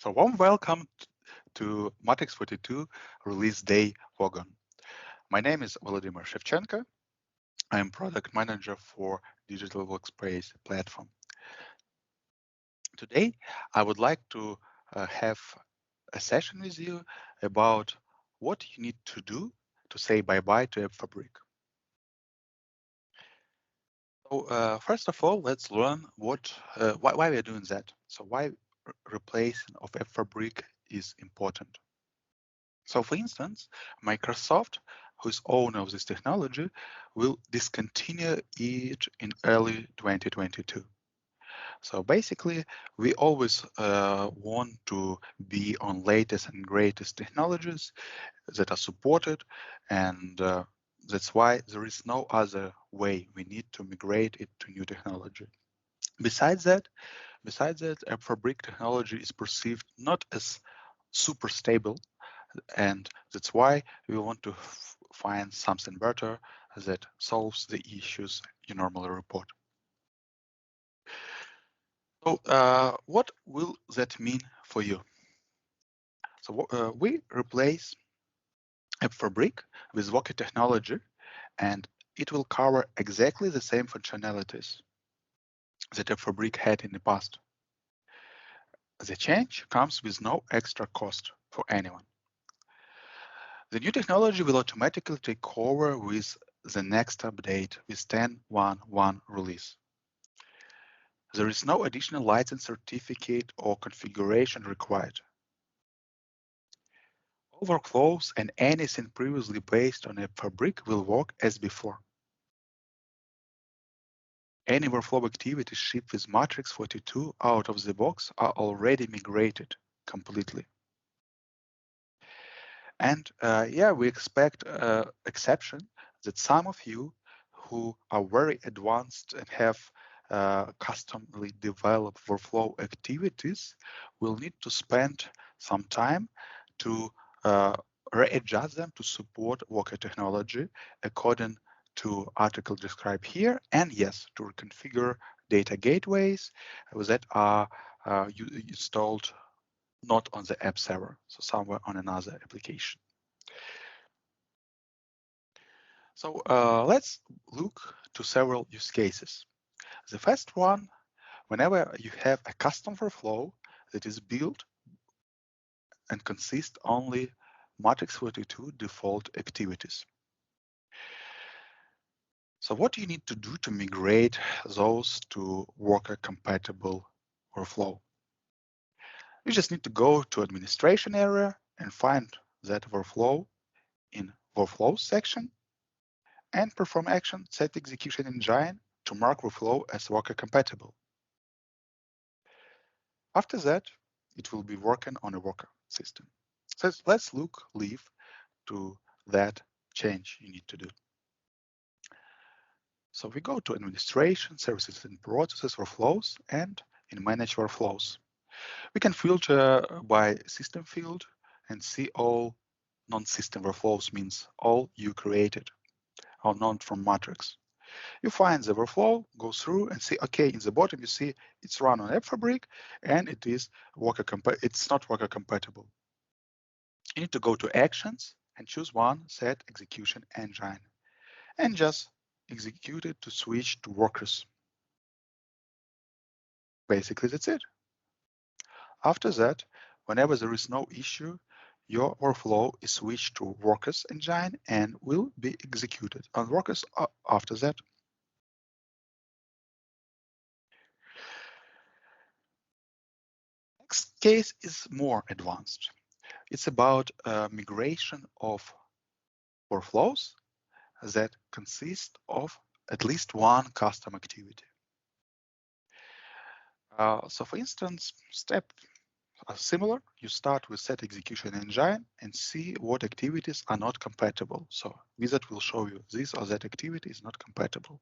So warm welcome to Matrix42 Release Day Wagon. My name is Volodymyr Shevchenko. I am product manager for digital workspace platform. Today, I would like to have a session with you about what you need to do to say bye-bye to AppFabric. So first of all, let's learn why we are doing that. So why replacing of AppFabric is important. So for instance, Microsoft, who is owner of this technology, will discontinue it in early 2022. So basically, we always want to be on latest and greatest technologies that are supported, and that's why there is no other way. We need to migrate it to new technology. Besides that, AppFabric technology is perceived not as super stable, and that's why we want to find something better that solves the issues you normally report. So what will that mean for you? So we replace AppFabric with Worker technology, and it will cover exactly the same functionalities that AppFabric had in the past. The change comes with no extra cost for anyone. The new technology will automatically take over with the next update with 10.1.1 release. There is no additional license certificate or configuration required. All workflows and anything previously based on AppFabric will work as before. Any workflow activities shipped with Matrix42 out of the box are already migrated completely. And we expect exception that some of you who are very advanced and have customly developed workflow activities will need to spend some time to readjust them to support Worker technology according to article described here, and yes, to reconfigure data gateways that are installed not on the app server, so somewhere on another application. So let's look to several use cases. The first one, whenever you have a custom workflow that is built and consists only Matrix42 default activities. So what do you need to do to migrate those to Worker compatible workflow? You just need to go to administration area and find that workflow in workflows section and perform action set execution engine to mark workflow as Worker compatible. After that, it will be working on a Worker system. So let's leave to that change you need to do. So we go to administration, services and processes, workflows, and in manage workflows. We can filter by system field and see all non-system workflows, means all you created or not from Matrix. You find the workflow, go through and see, okay, in the bottom you see it's run on AppFabric and it is it's not Worker compatible. You need to go to actions and choose one, set execution engine, and just execute it to switch to Workers. Basically, that's it. After that, whenever there is no issue, your workflow is switched to Workers engine and will be executed on Workers after that. Next case is more advanced. It's about migration of workflows that consist of at least one custom activity. So for instance, step similar, you start with set execution engine and see what activities are not compatible. So Wizard will show you this or that activity is not compatible.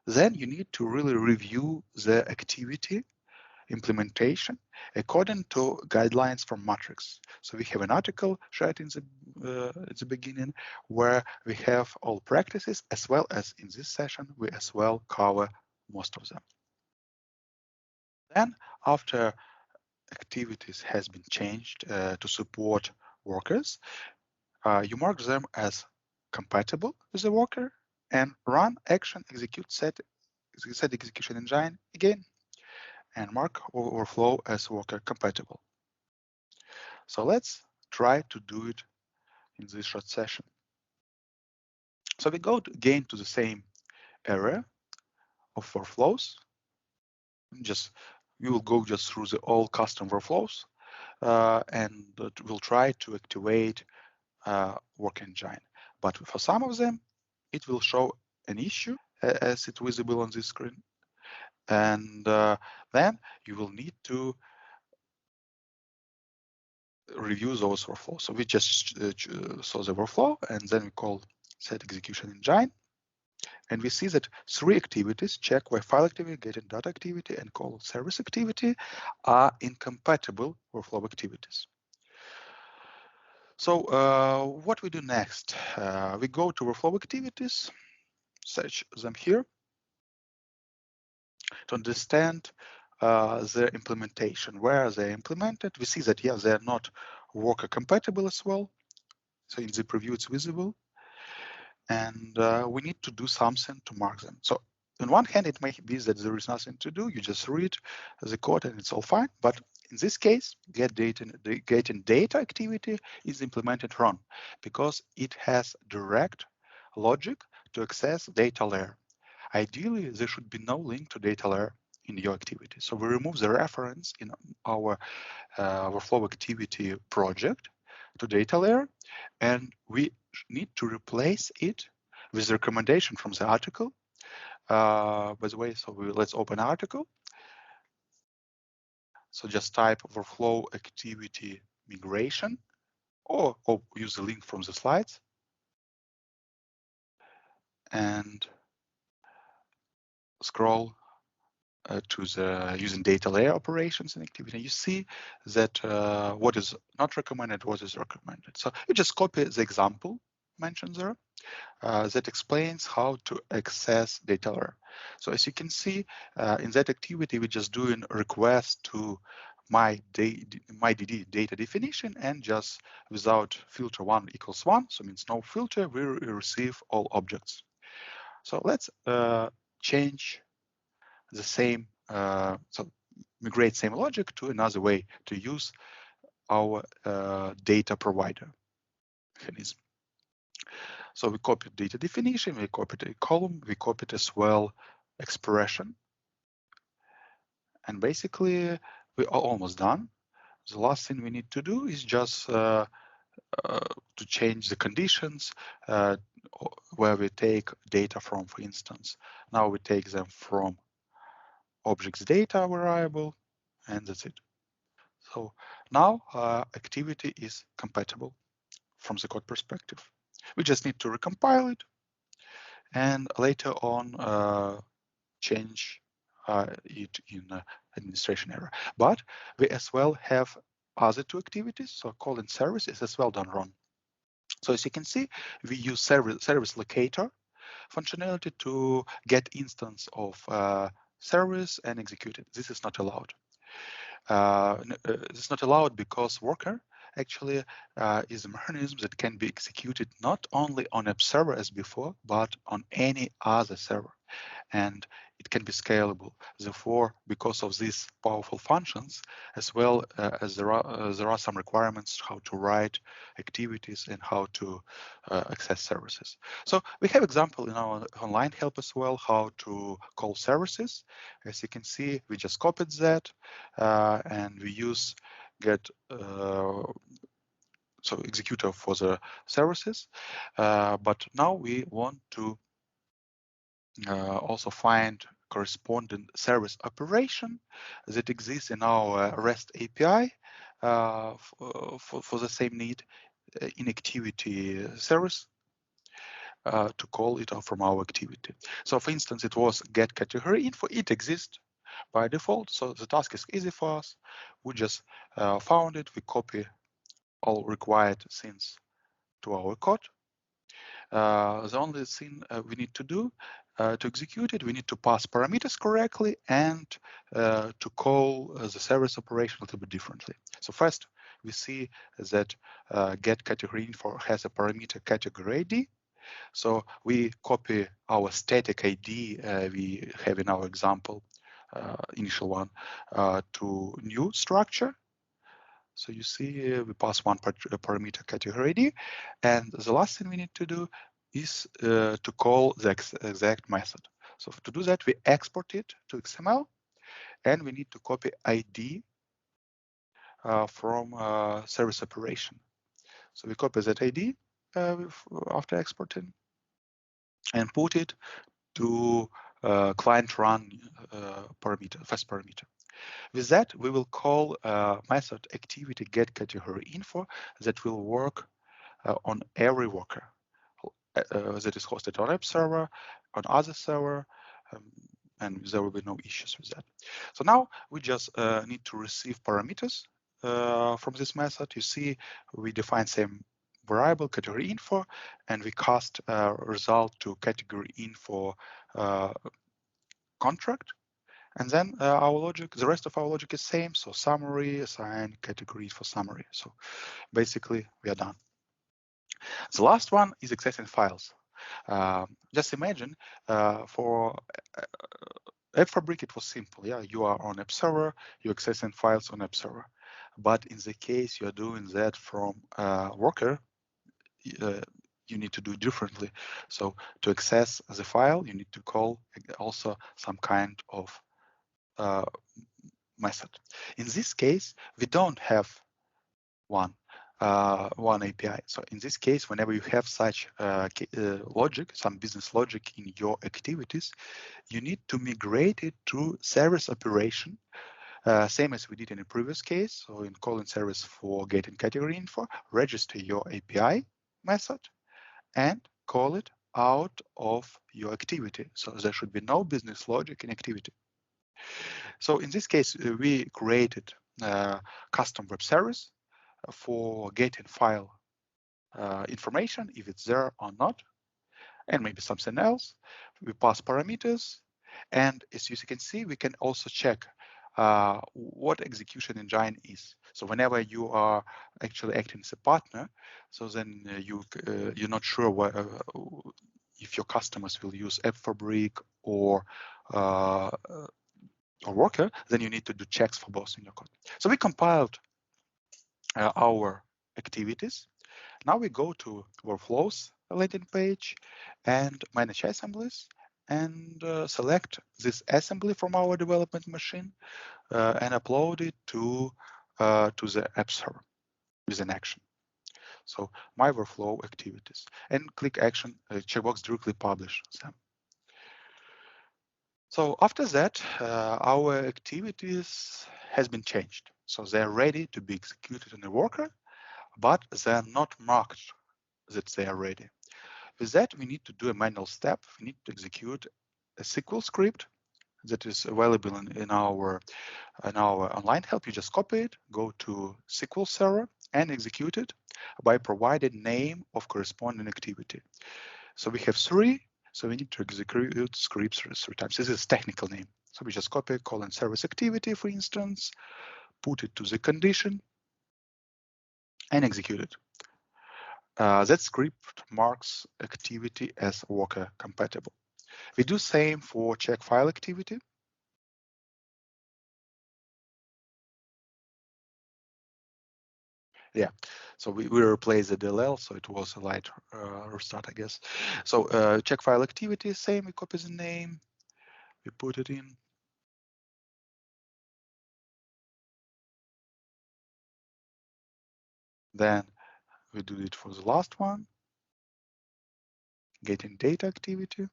Then you need to really review the activity implementation according to guidelines from Matrix. So we have an article shared in at the beginning where we have all practices, as well as in this session, we as well cover most of them. Then after activities has been changed to support workers, you mark them as compatible with the worker and run action execute set execution engine again and mark overflow as worker compatible. So let's try to do it in this short session. So we go again to the same area of workflows. We will go just through the all custom workflows and we'll try to activate work engine. But for some of them, it will show an issue as it's visible on this screen. And then you will need to review those workflows. So we just saw the workflow and then we call set execution engine. And we see that 3 activities, check where file activity, getting data activity, and call service activity, are incompatible workflow activities. So what we do next? We go to workflow activities, search them here to understand their implementation. Where they're implemented, we see that, yeah, they're not worker compatible as well. So in the preview, it's visible. And we need to do something to mark them. So on one hand, it may be that there is nothing to do. You just read the code and it's all fine. But in this case, getting data activity is implemented wrong because it has direct logic to access data layer. Ideally, there should be no link to data layer in your activity. So we remove the reference in our workflow activity project to data layer, and we need to replace it with the recommendation from the article. By the way, so let's open article. So just type workflow activity migration or use the link from the slides and scroll to the using data layer operations and activity. You see that what is not recommended, what is recommended. So you just copy the example mentioned there that explains how to access data layer. So as you can see, in that activity, we're just doing a request to MyDD data definition and just without filter 1 equals 1, so means no filter, we receive all objects. So let's change the same, so migrate same logic to another way to use our data provider mechanism. So we copied data definition, we copied a column, we copied as well expression. And basically, we are almost done. The last thing we need to do is just to change the conditions where we take data from, for instance. Now we take them from objects data variable, and that's it. So now activity is compatible from the code perspective. We just need to recompile it and later on change it in administration error. But we as well have other 2 activities, so calling service is as well done wrong. So as you can see, we use service locator functionality to get instance of service and execute it. This is not allowed. This is not allowed because worker actually is a mechanism that can be executed not only on app server as before, but on any other server. And it can be scalable. Therefore, because of these powerful functions, as well as there are some requirements how to write activities and how to access services. So we have example in our online help as well how to call services. As you can see, we just copied that and we use get so executor for the services. But now we want to also find corresponding service operation that exists in our REST API for the same need in activity service to call it from our activity. So for instance, it was get category info. It exists by default. So the task is easy for us. We just found it. We copy all required things to our code. The only thing we need to do To execute it, we need to pass parameters correctly and to call the service operation a little bit differently. So first, we see that get category info has a parameter category ID. So we copy our static ID we have in our example, initial one, to new structure. So you see we pass one parameter category ID, and the last thing we need to do is to call the exact method. So to do that, we export it to XML, and we need to copy ID from service operation. So we copy that ID after exporting and put it to client run parameter, first parameter. With that, we will call method activity get category info that will work on every worker that is hosted on app server, on other server, and there will be no issues with that. So now we just need to receive parameters from this method. You see, we define same variable category info, and we cast result to category info contract. And then our logic, the rest of our logic is same. So summary, assign category for summary. So basically, we are done. The last one is accessing files. Just imagine for AppFabric, it was simple. Yeah, you are on app server, you're accessing files on app server. But in the case you're doing that from worker, you need to do differently. So to access the file, you need to call also some kind of method. In this case, we don't have one API. So in this case, whenever you have such logic, some business logic in your activities, you need to migrate it to service operation, same as we did in the previous case. So in calling service for getting category info, register your API method and call it out of your activity. So there should be no business logic in activity. So in this case, we created custom web service for getting file information, if it's there or not, and maybe something else. We pass parameters, and as you can see, we can also check what execution engine is. So whenever you are actually acting as a partner, so then you're not sure if your customers will use AppFabric or Worker, then you need to do checks for both in your code. So we compiled our activities. Now we go to workflows landing page and manage assemblies and select this assembly from our development machine and upload it to the app server with an action. So my workflow activities, and click action checkbox directly publish them. So after that, our activities has been changed. So they're ready to be executed in a worker, but they're not marked that they are ready. With that, we need to do a manual step. We need to execute a SQL script that is available in our online help. You just copy it, go to SQL server and execute it by providing name of corresponding activity. So we have 3. So we need to execute scripts 3 times. This is technical name. So we just copy colon service activity, for instance, put it to the condition and execute it. That script marks activity as worker compatible. We do same for check file activity. Yeah, so we replace the DLL, so it was a light restart, I guess. So check file activity, same, we copy the name, we put it in. Then we do it for the last one, getting data activity.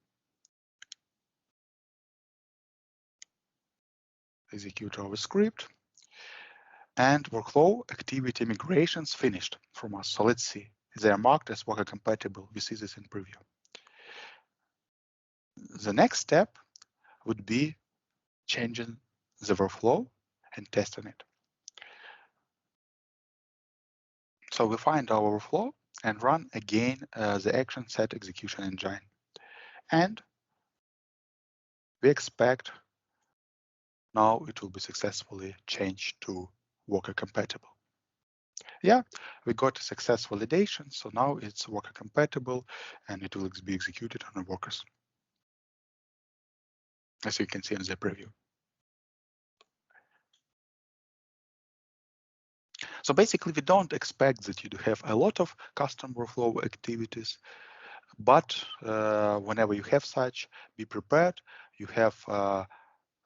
Execute our script. And workflow activity migrations finished from us. So let's see, they are marked as worker compatible. We see this in preview. The next step would be changing the workflow and testing it. So we find our workflow and run again the action set execution engine. And we expect now it will be successfully changed to worker compatible. Yeah, we got a success validation, so now it's worker compatible and it will be executed on the workers, as you can see in the preview. So basically, we don't expect that you do have a lot of custom workflow activities, but whenever you have such, be prepared. You have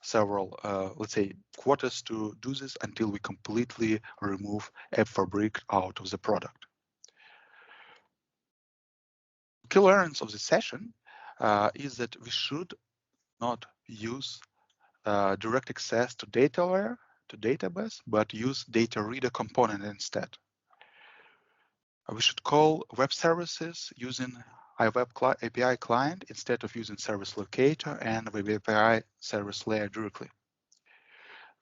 several, let's say, quarters to do this until we completely remove AppFabric out of the product. Key learnings of the session is that we should not use direct access to data layer, to database, but use data reader component instead. We should call web services using iWeb API client instead of using service locator and web API service layer directly.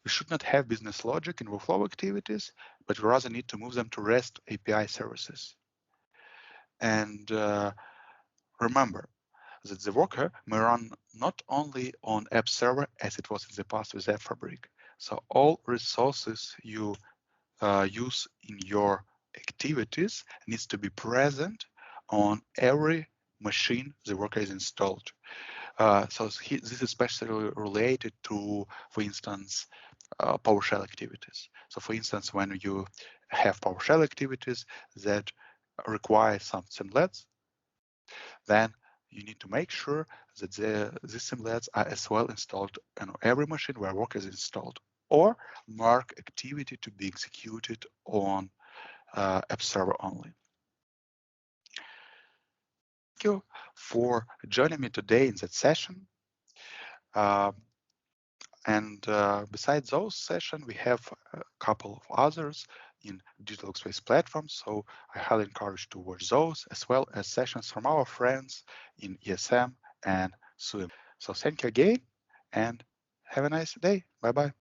We should not have business logic in workflow activities, but we rather need to move them to REST API services. And remember that the worker may run not only on app server as it was in the past with AppFabric. So all resources you use in your activities needs to be present on every machine the worker is installed. So this is especially related to, for instance, PowerShell activities. So for instance, when you have PowerShell activities that require some simlets, then you need to make sure that these simlets are as well installed on every machine where worker is installed, or mark activity to be executed on app server only. Thank you for joining me today in that session. Besides those sessions, we have a couple of others in digital workspace platforms. So I highly encourage to watch those, as well as sessions from our friends in ESM and SUIM. So thank you again and have a nice day. Bye-bye.